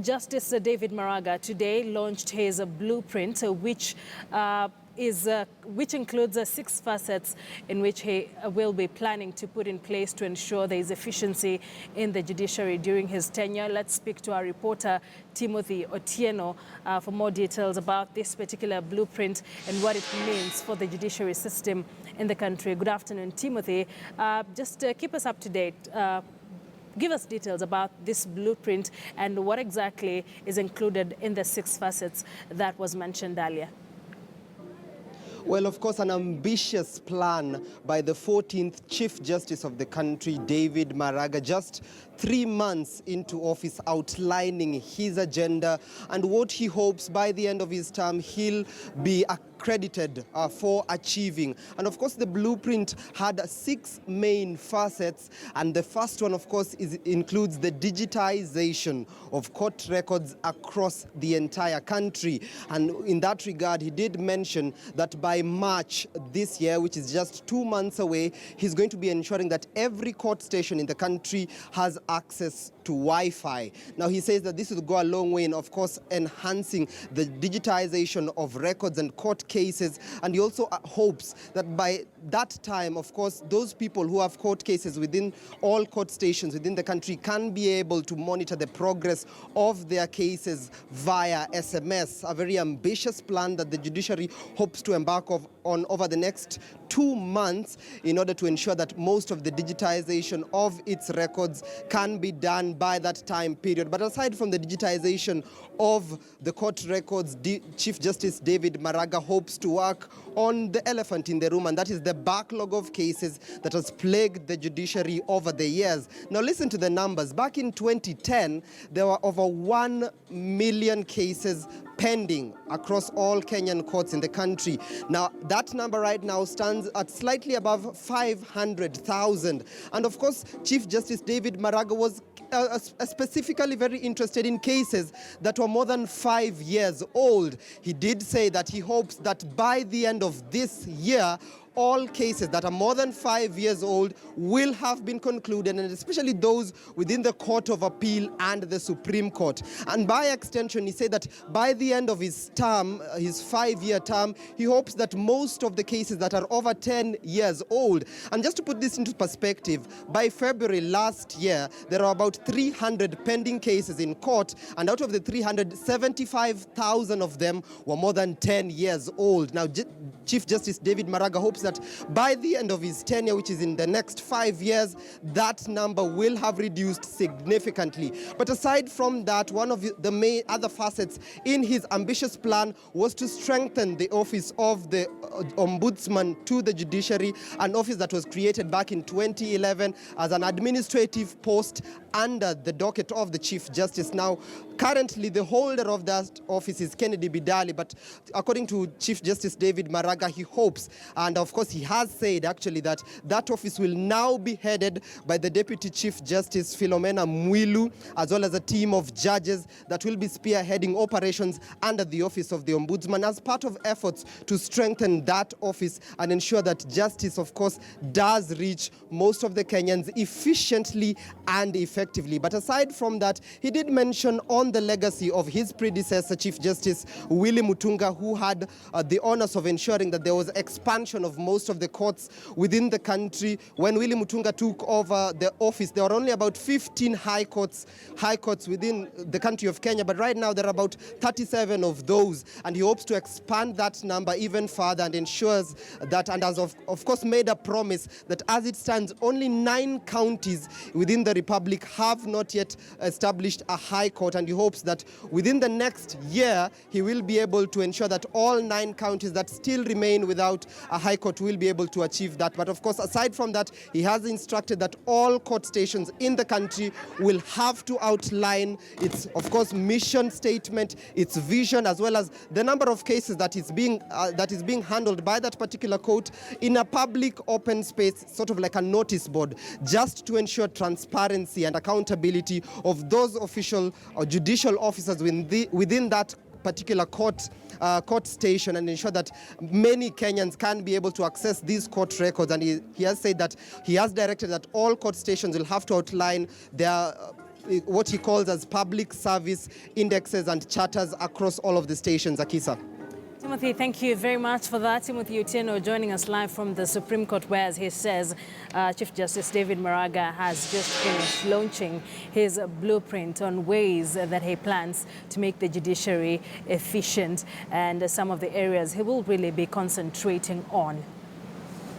Justice David Maraga today launched his blueprint, which includes 6 facets in which he will be planning to put in place to ensure there is efficiency in the judiciary during his tenure. Let's speak to our reporter, Timothy Otieno, for more details about this particular blueprint and what it means for the judiciary system in the country. Good afternoon, Timothy. Just keep us up to date. Give us details about this blueprint and what exactly is included in the 6 facets that was mentioned earlier. Well, of course, an ambitious plan by the 14th Chief Justice of the country, David Maraga, just 3 months into office, outlining his agenda and what he hopes by the end of his term he'll be accredited for achieving. And of course, the blueprint had 6 main facets, and the first one, of course, includes the digitization of court records across the entire country. And in that regard, he did mention that by March this year, which is just 2 months away, he's going to be ensuring that every court station in the country has access to Wi-Fi. Now, he says that this will go a long way in, of course, enhancing the digitization of records and court cases. And he also hopes that by that time, of course, those people who have court cases within all court stations within the country can be able to monitor the progress of their cases via SMS. A very ambitious plan that the judiciary hopes to embark on over the next 2 months in order to ensure that most of the digitization of its records can be done by that time period. But aside from the digitization of the court records, Chief Justice David Maraga hopes to work on the elephant in the room, and that is the backlog of cases that has plagued the judiciary over the years. Now listen to the numbers. Back in 2010, there were over 1 million cases pending across all Kenyan courts in the country. Now, that number right now stands at slightly above 500,000. And of course, Chief Justice David Maraga was specifically very interested in cases that were more than 5 years old. He did say that he hopes that by the end of this year, all cases that are more than 5 years old will have been concluded, and especially those within the Court of Appeal and the Supreme Court. And by extension, he said that by the end of his term, his 5-year term, he hopes that most of the cases that are over 10 years old, and just to put this into perspective, by February last year, there are about 300 pending cases in court, and out of the 375,000 of them were more than 10 years old. Now, Chief Justice David Maraga hopes that by the end of his tenure, which is in the next 5 years, that number will have reduced significantly. But aside from that, one of the main other facets in his ambitious plan was to strengthen the office of the Ombudsman to the judiciary, an office that was created back in 2011 as an administrative post under the docket of the Chief Justice. Now, currently, the holder of that office is Kennedy Bidali, but according to Chief Justice David Maraga, he hopes, and of course he has said actually, that that office will now be headed by the Deputy Chief Justice Philomena Mwilu, as well as a team of judges that will be spearheading operations under the office of the Ombudsman as part of efforts to strengthen that office and ensure that justice, of course, does reach most of the Kenyans efficiently and effectively. But aside from that, he did mention on the legacy of his predecessor, Chief Justice Willy Mutunga, who had the honors of ensuring that there was expansion of most of the courts within the country. When Willy Mutunga took over the office, there were only about 15 high courts within the country of Kenya, but right now there are about 37 of those, and he hopes to expand that number even further and ensures that, and has of course made a promise that as it stands, only 9 counties within the Republic have not yet established a high court, and he hopes that within the next year he will be able to ensure that all 9 counties that still remain without a high court will be able to achieve that. But of course, aside from that, he has instructed that all court stations in the country will have to outline its, of course, mission statement, its vision, as well as the number of cases that is being handled by that particular court in a public open space, sort of like a notice board, just to ensure transparency and accountability of those official or judicial officers within that particular court station, and ensure that many Kenyans can be able to access these court records. And he has said that he has directed that all court stations will have to outline their what he calls as public service indexes and charters across all of the stations. Akisa. Timothy, thank you very much for that. Timothy Otieno joining us live from the Supreme Court, where, as he says, Chief Justice David Maraga has just finished launching his blueprint on ways that he plans to make the judiciary efficient and some of the areas he will really be concentrating on.